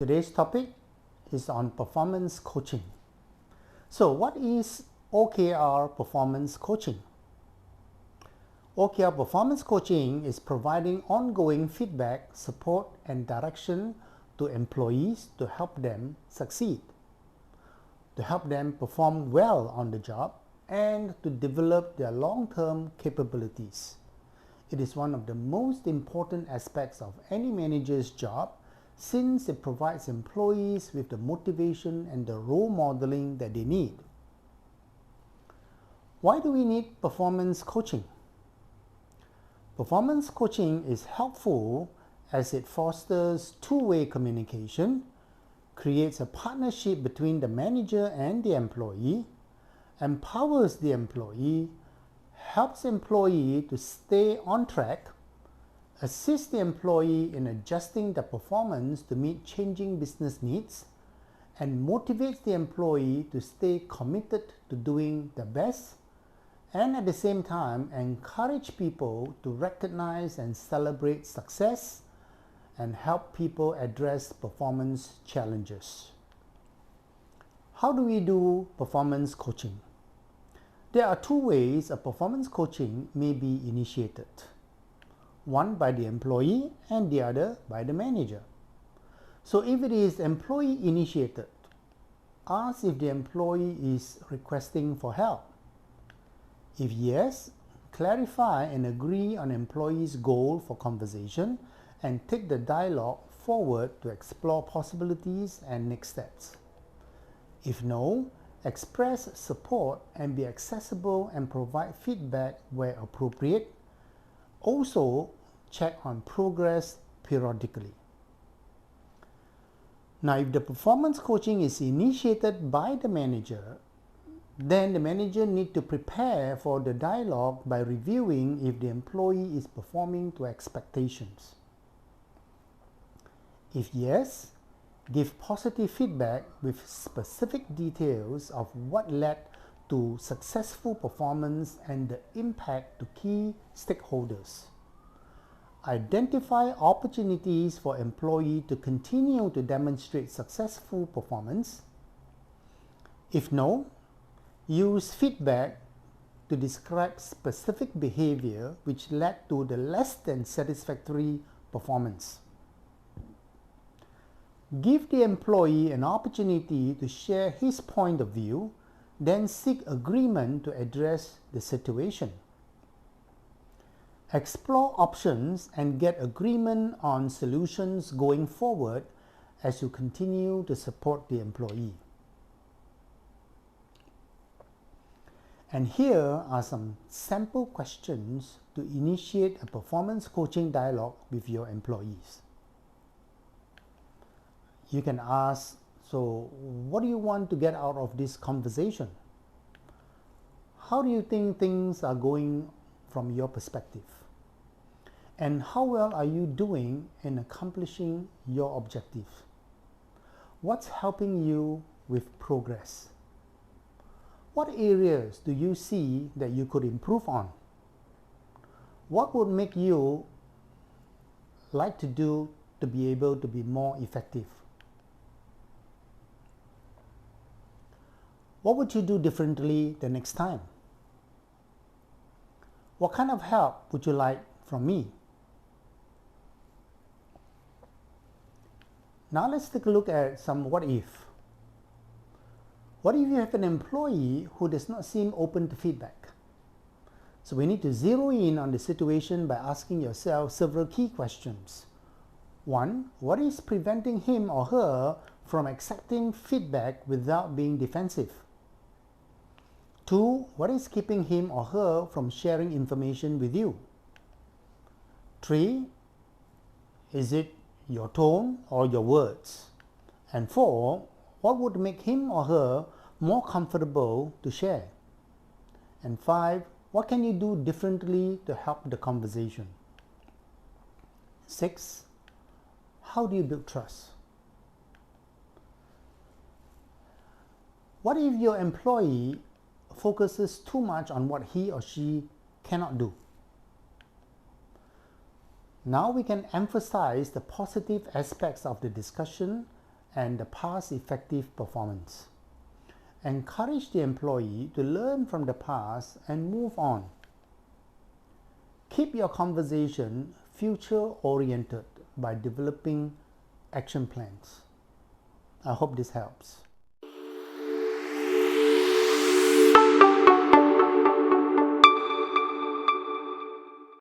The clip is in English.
Today's topic is on performance coaching. So what is OKR Performance Coaching? OKR Performance Coaching is providing ongoing feedback, support, and direction to employees to help them succeed, to help them perform well on the job, and to develop their long-term capabilities. It is one of the most important aspects of any manager's job, since it provides employees with the motivation and the role modeling that they need. Why do we need performance coaching? Performance coaching is helpful as it fosters two-way communication, creates a partnership between the manager and the employee, empowers the employee, helps employee to stay on track, assist the employee in adjusting the performance to meet changing business needs, and motivates the employee to stay committed to doing the best, and at the same time encourage people to recognize and celebrate success and help people address performance challenges. How do we do performance coaching? There are two ways a performance coaching may be initiated. One by the employee and the other by the manager. So if it is employee initiated, ask if the employee is requesting for help. If yes, clarify and agree on employee's goal for conversation and take the dialogue forward to explore possibilities and next steps. If no, express support and be accessible and provide feedback where appropriate. Also, check on progress periodically. Now, if the performance coaching is initiated by the manager, then the manager needs to prepare for the dialogue by reviewing if the employee is performing to expectations. If yes, give positive feedback with specific details of what led to successful performance and the impact to key stakeholders. Identify opportunities for employee to continue to demonstrate successful performance. If no, use feedback to describe specific behavior which led to the less than satisfactory performance. Give the employee an opportunity to share his point of view, then seek agreement to address the situation. Explore options and get agreement on solutions going forward as you continue to support the employee. And here are some sample questions to initiate a performance coaching dialogue with your employees. You can ask, so what do you want to get out of this conversation? How do you think things are going from your perspective? And how well are you doing in accomplishing your objective? What's helping you with progress? What areas do you see that you could improve on? What would make you like to do to be able to be more effective? What would you do differently the next time? What kind of help would you like from me? Now let's take a look at some what if. What if you have an employee who does not seem open to feedback? So we need to zero in on the situation by asking yourself several key questions. 1. What is preventing him or her from accepting feedback without being defensive? 2. What is keeping him or her from sharing information with you? 3. Is it your tone or your words? And 4. What would make him or her more comfortable to share? And 5. What can you do differently to help the conversation? 6. How do you build trust? What if your employee focuses too much on what he or she cannot do? Now we can emphasize the positive aspects of the discussion and the past effective performance. Encourage the employee to learn from the past and move on. Keep your conversation future-oriented by developing action plans. I hope this helps.